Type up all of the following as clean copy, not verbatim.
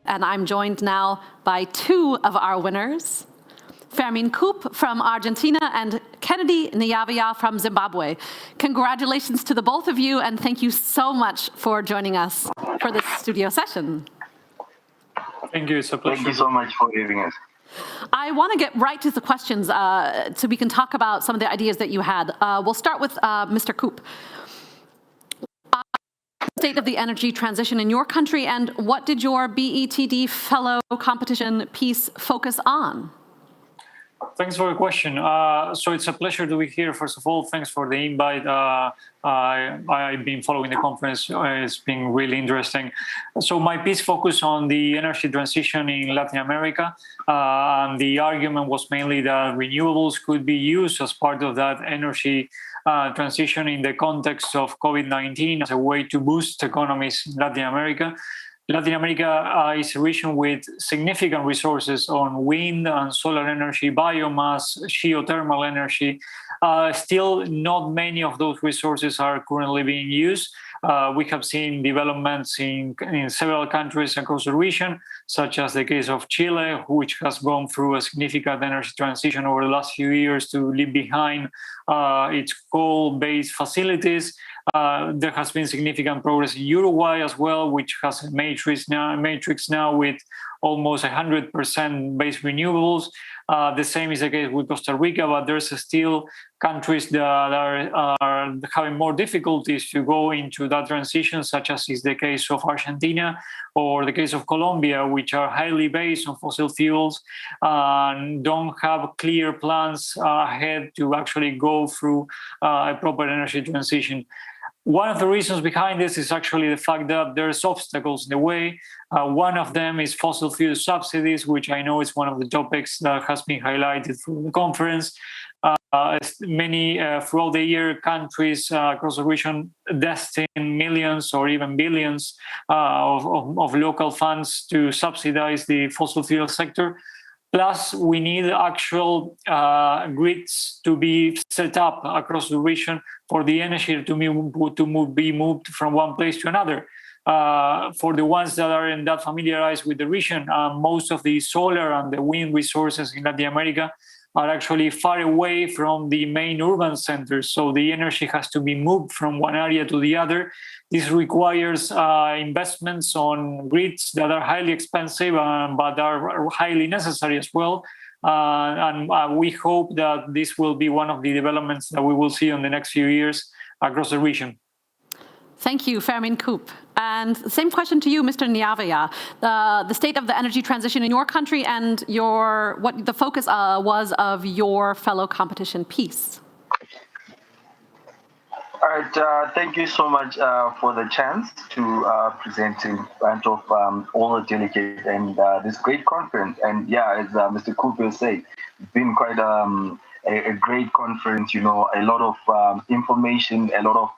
And I'm joined now by two of our winners, Fermín Coupe from Argentina and Kennedy Nyavia from Zimbabwe. Congratulations to the both of you, and thank you so much for joining us for this studio session. Thank you, it's a pleasure. Thank you so much for having us. I want to get right to the questions so we can talk about some of the ideas that you had. We'll start with Mr. Coupe. State of the energy transition in your country, and what did your BETD fellow competition piece focus on? Thanks for the question. So it's a pleasure to be here. First of all, thanks for the invite. I've been following the conference. It's been really interesting. So my piece focused on the energy transition in Latin America. And the argument was mainly that renewables could be used as part of that energy transition in the context of COVID-19 as a way to boost economies in Latin America. Latin America is a region with significant resources on wind and solar energy, biomass, geothermal energy. Still, not many of those resources are currently being used. We have seen developments in several countries across the region, such as the case of Chile, which has gone through a significant energy transition over the last few years to leave behind its coal-based facilities. There has been significant progress in Uruguay as well, which has a matrix now with almost 100% base renewables. The same is the case with Costa Rica, but there's still countries that are having more difficulties to go into that transition, such as is the case of Argentina or the case of Colombia, which are highly based on fossil fuels and don't have clear plans ahead to actually go through a proper energy transition. One of the reasons behind this is actually the fact that there's obstacles in the way. One of them is fossil fuel subsidies, which I know is one of the topics that has been highlighted through the conference. Many throughout the year, countries across the region destine millions or even billions of local funds to subsidize the fossil fuel sector. Plus, we need actual grids to be set up across the region for the energy to be moved from one place to another. For the ones that are not familiarized with the region, most of the solar and the wind resources in Latin America are actually far away from the main urban centers. So the energy has to be moved from one area to the other. This requires investments on grids that are highly expensive, but are highly necessary as well. And we hope that this will be one of the developments that we will see in the next few years across the region. Thank you, Fermín Coupe. And same question to you, Mr. Nyavia. The state of the energy transition in your country and what the focus was of your fellow competition piece. All right, thank you so much for the chance to present in front of all the delegates and this great conference. And yeah, as Mr. Coupe said, it's been quite a great conference, a lot of information, a lot of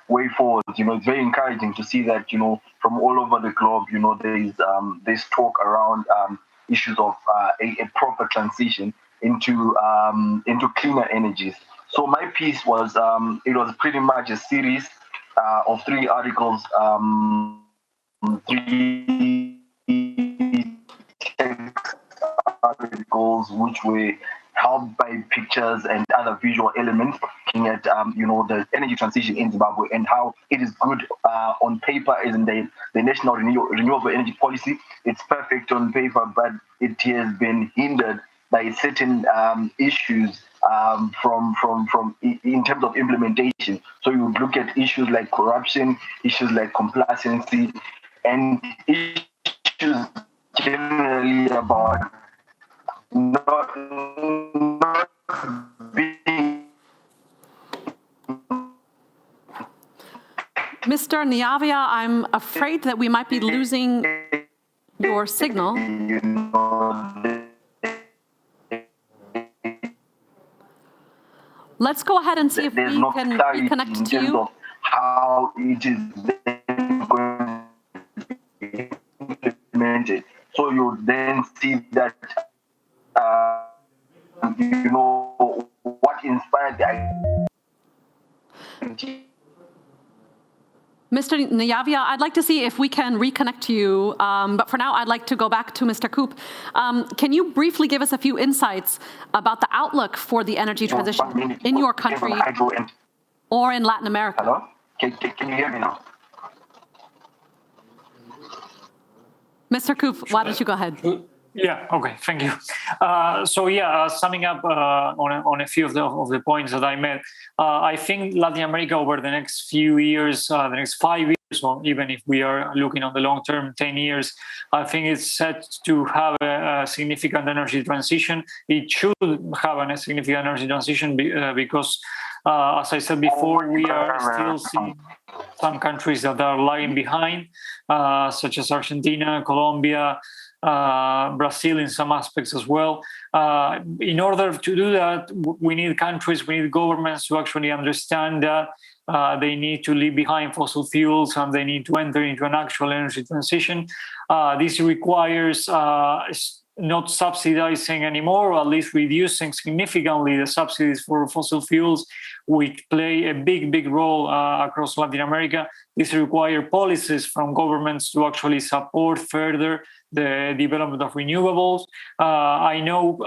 way forward. It's very encouraging to see that, from all over the globe, there's this talk around issues of a proper transition into cleaner energies. So my piece was, it was pretty much a series of 3 articles, 3 text articles, which were helped by pictures and other visual elements, looking at the energy transition in Zimbabwe and how it is good on paper as in the national renewable energy policy. It's perfect on paper, but it has been hindered by certain issues from in terms of implementation. So you look at issues like corruption, issues like complacency, and issues generally about not being. Mr. Nyavia, I'm afraid that we might be losing your signal. Let's go ahead and see if we can reconnect to you. How it is going to be implemented. So you then see that, what inspired the idea. Mr. Nyavia, I'd like to see if we can reconnect to you, but for now I'd like to go back to Mr. Koop. Can you briefly give us a few insights about the outlook for the energy transition in your country or in Latin America? Hello? Can you hear me now? Mr. Koop, why don't you go ahead? Yeah. Okay. Thank you. Summing up on a few of the points that I made, I think Latin America over the next few years, the next 5 years, or even if we are looking on the long term, 10 years, I think it's set to have a significant energy transition. It should have a significant energy transition because, as I said before, we are still seeing some countries that are lagging behind, such as Argentina, Colombia, Brazil in some aspects as well. In order to do that, we need governments to actually understand that they need to leave behind fossil fuels and they need to enter into an actual energy transition. This requires not subsidizing anymore, or at least reducing significantly the subsidies for fossil fuels, which play a big role across Latin America. This requires policies from governments to actually support further the development of renewables. I know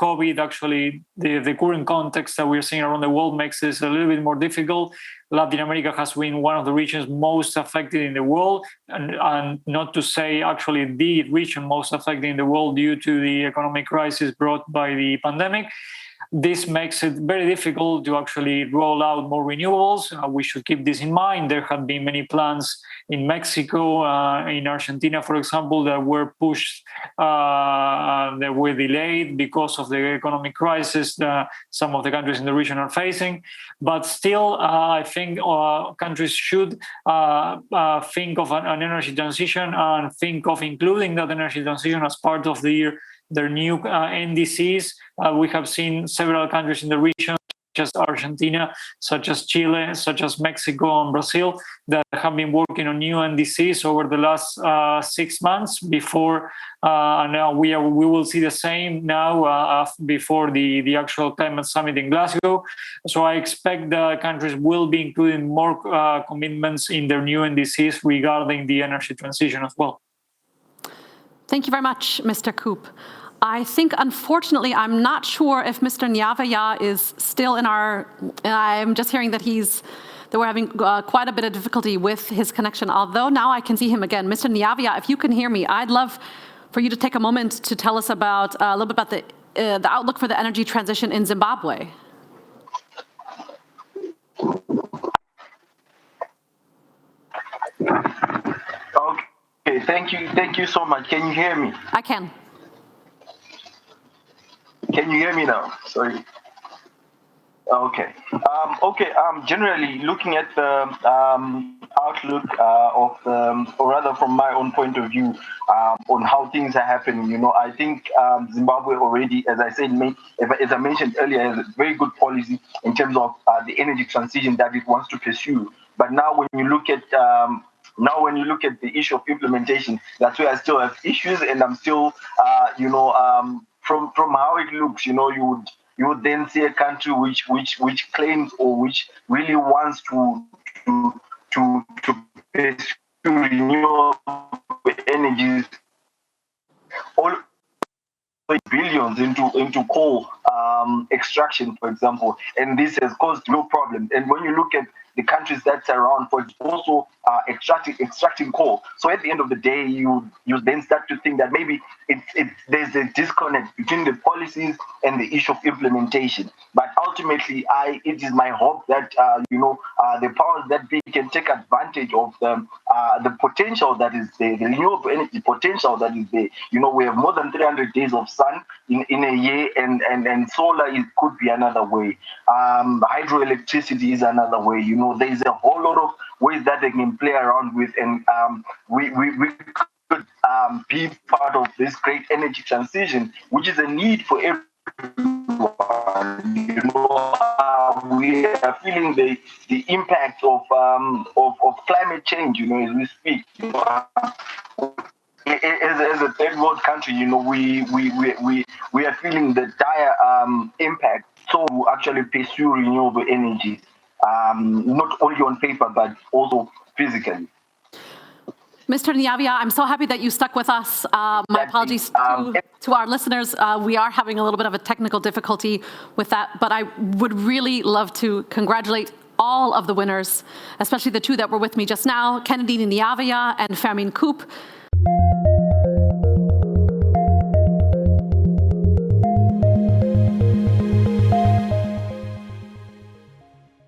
COVID, actually, the current context that we're seeing around the world makes this a little bit more difficult. Latin America has been one of the regions most affected in the world, and not to say actually the region most affected in the world due to the economic crisis brought by the pandemic. This makes it very difficult to actually roll out more renewables. We should keep this in mind. There have been many plans in Mexico, in Argentina, for example, that were pushed, that were delayed because of the economic crisis that some of the countries in the region are facing. But still, I think countries should think of an energy transition and think of including that energy transition as part of their new NDCs. We have seen several countries in the region, such as Argentina, such as Chile, such as Mexico and Brazil, that have been working on new NDCs over the last 6 months before, and now we will see the same now before the actual climate summit in Glasgow. So I expect the countries will be including more commitments in their new NDCs regarding the energy transition as well. Thank you very much, Mr. Koop. I think, unfortunately, I'm not sure if Mr. Nyavia is still in I'm just hearing that we're having quite a bit of difficulty with his connection, although now I can see him again. Mr. Nyavia, if you can hear me, I'd love for you to take a moment to tell us about a little bit about the outlook for the energy transition in Zimbabwe. Okay, thank you so much. Can you hear me? I can. Can you hear me now? Sorry. Okay. Generally, looking at the outlook or rather from my own point of view, on how things are happening, I think Zimbabwe already, as I mentioned earlier, has a very good policy in terms of the energy transition that it wants to pursue. But now, when you look at the issue of implementation, that's where I still have issues, and I'm still, from how it looks, you would then see a country which claims or which really wants to pursue renewable energies, all billions into coal extraction, for example, and this has caused real problems. And when you look at the countries that surround, for also extracting coal. So at the end of the day, you then start to think that maybe there's a disconnect between the policies and the issue of implementation. But ultimately, it is my hope that the powers that be can take advantage of the potential that is there, the renewable energy potential that is there. We have more than 300 days of sun in a year, and solar could be another way. Hydroelectricity is another way. There's a whole lot of ways that they can play around with, and we could be part of this great energy transition, which is a need for everyone. We are feeling the impact of climate change, as we speak. As a third world country, we are feeling the dire impact. So actually pursue renewable energies, not only on paper but also physically. Mr. Nyavia, I'm so happy that you stuck with us. My apologies to our listeners. We are having a little bit of a technical difficulty with that, but I would really love to congratulate all of the winners, especially the two that were with me just now, Kennedy Nyavia and Fermín Coupe.